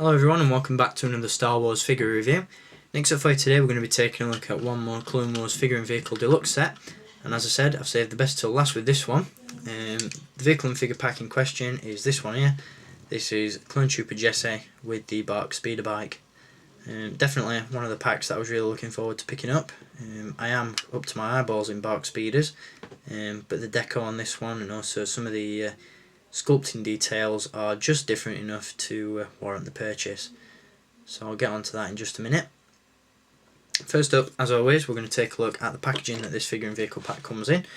Hello everyone and welcome back to another Star Wars figure review. Next up for you today we're going to be taking a look at one more Clone Wars figure and vehicle deluxe set, and as I said I've saved the best till last with this one. The vehicle and figure pack in question is this one here. This is Clone Trooper Jesse with the BARC Speeder Bike. Definitely one of the packs that I was really looking forward to picking up. I am up to my eyeballs in BARC Speeders, but the deco on this one and also some of the sculpting details are just different enough to warrant the purchase. So I'll get onto that in just a minute. First up, as always, we're going to take a look at the packaging that this figure and vehicle pack comes in.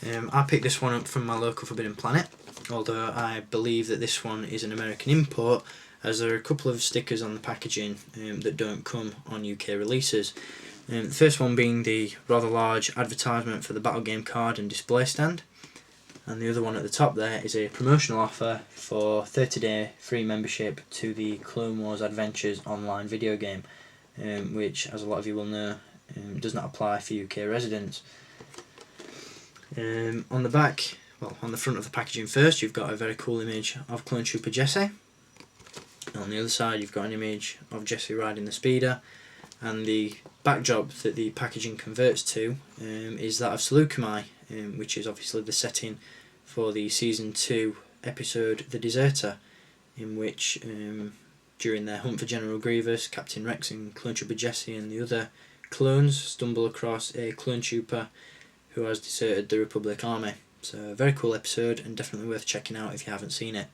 I picked this one up from my local Forbidden Planet, although I believe that this one is an American import, as there are a couple of stickers on the packaging that don't come on UK releases. The first one being the rather large advertisement for the battle game card and display stand, and the other one at the top there is a promotional offer for 30-day free membership to the Clone Wars Adventures online video game, which, as a lot of you will know, does not apply for UK residents. On the back, well, on the front of the packaging first, you've got a very cool image of Clone Trooper Jesse. On the other side you've got an image of Jesse riding the speeder, and the backdrop that the packaging converts to is that of Saleucami, which is obviously the setting for the Season 2 episode The Deserter, in which during their hunt for General Grievous, Captain Rex and Clone Trooper Jesse and the other clones stumble across a clone trooper who has deserted the Republic Army. So a very cool episode and definitely worth checking out if you haven't seen it.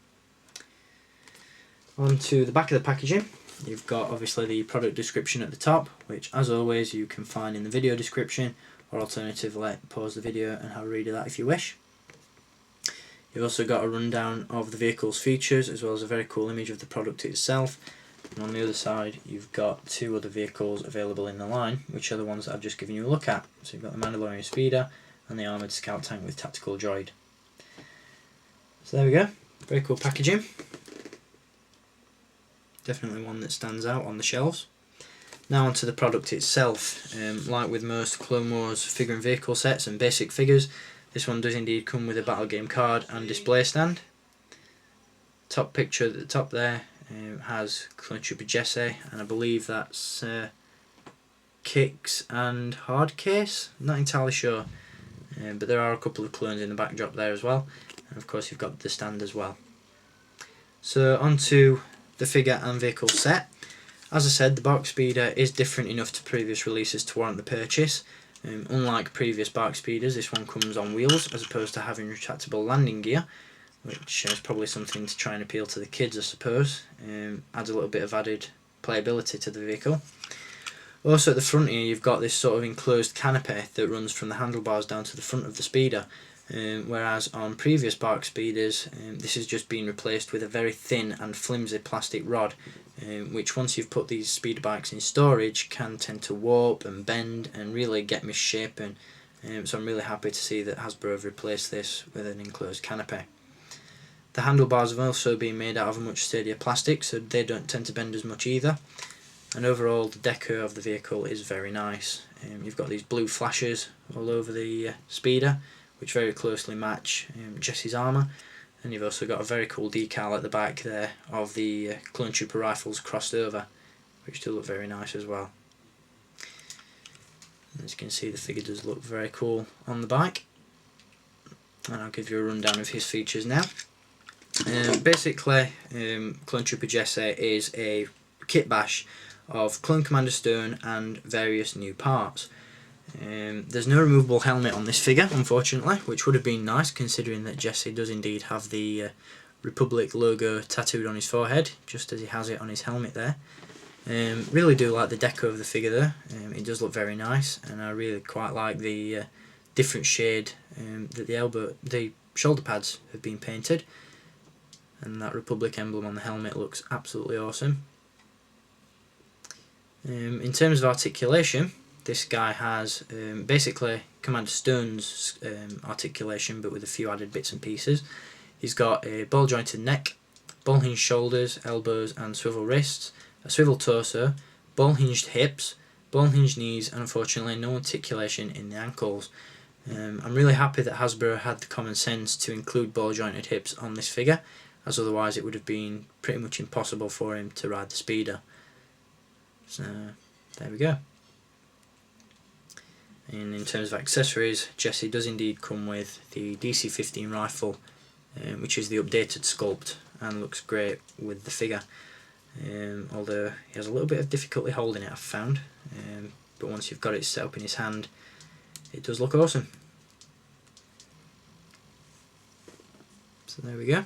On to the back of the packaging, you've got obviously the product description at the top, which as always you can find in the video description, or alternatively pause the video and have a read of that if you wish. You've also got a rundown of the vehicle's features, as well as a very cool image of the product itself. And on the other side you've got two other vehicles available in the line, which are the ones that I've just given you a look at. So you've got the Mandalorian Speeder and the armoured scout tank with tactical droid. So there we go, very cool packaging. Definitely one that stands out on the shelves. Now onto the product itself. Like with most Clone Wars figure and vehicle sets and basic figures, this one does indeed come with a battle game card and display stand. Top picture at the top there has Clone Trooper Jesse, and I believe that's Kix and Hardcase, I'm not entirely sure, but there are a couple of clones in the backdrop there as well, and of course you've got the stand as well. So onto the figure and vehicle set. As I said, the BARC Speeder is different enough to previous releases to warrant the purchase. Unlike previous BARC Speeders, this one comes on wheels as opposed to having retractable landing gear, which is probably something to try and appeal to the kids, I suppose. Adds a little bit of added playability to the vehicle. Also at the front here you've got this sort of enclosed canopy that runs from the handlebars down to the front of the speeder, whereas on previous BARC Speeders this has just been replaced with a very thin and flimsy plastic rod, which once you've put these speeder bikes in storage can tend to warp and bend and really get misshapen. So I'm really happy to see that Hasbro have replaced this with an enclosed canopy. The handlebars have also been made out of a much sturdier plastic, so they don't tend to bend as much either. And overall the deco of the vehicle is very nice. You've got these blue flashes all over the speeder, which very closely match Jesse's armour, and you've also got a very cool decal at the back there of the Clone Trooper rifles crossed over, which do look very nice as well. As you can see, the figure does look very cool on the bike, and I'll give you a rundown of his features now. Basically, Clone Trooper Jesse is a kit bash of Clone Commander Stone and various new parts. There's no removable helmet on this figure, unfortunately, which would have been nice considering that Jesse does indeed have the Republic logo tattooed on his forehead, just as he has it on his helmet there. Really do like the deco of the figure there. It does look very nice, and I really quite like the different shade that the shoulder pads have been painted, and that Republic emblem on the helmet looks absolutely awesome. In terms of articulation, this guy has basically Commander Stone's articulation, but with a few added bits and pieces. He's got a ball jointed neck, ball hinged shoulders, elbows and swivel wrists, a swivel torso, ball hinged hips, ball hinged knees, and unfortunately no articulation in the ankles. I'm really happy that Hasbro had the common sense to include ball jointed hips on this figure, as otherwise it would have been pretty much impossible for him to ride the speeder. So there we go. And in terms of accessories, Jesse does indeed come with the DC-15 rifle, which is the updated sculpt and looks great with the figure, although he has a little bit of difficulty holding it, I've found, but once you've got it set up in his hand, it does look awesome. So there we go.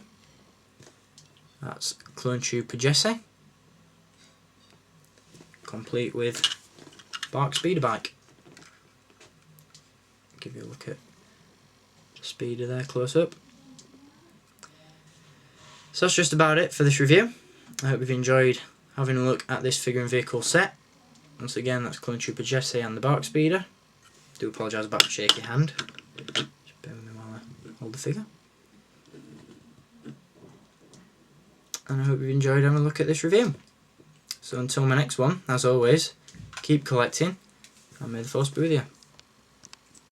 That's Clone Trooper Jesse, complete with BARC Speeder Bike. Give you a look at the speeder there close up. So that's just about it for this review. I hope you've enjoyed having a look at this figure and vehicle set. Once again, that's Clone Trooper Jesse and the BARC Speeder. Do apologise about the shaky hand. Just bear with me while I hold the figure. And I hope you've enjoyed having a look at this review. So until my next one, as always, keep collecting and may the force be with you.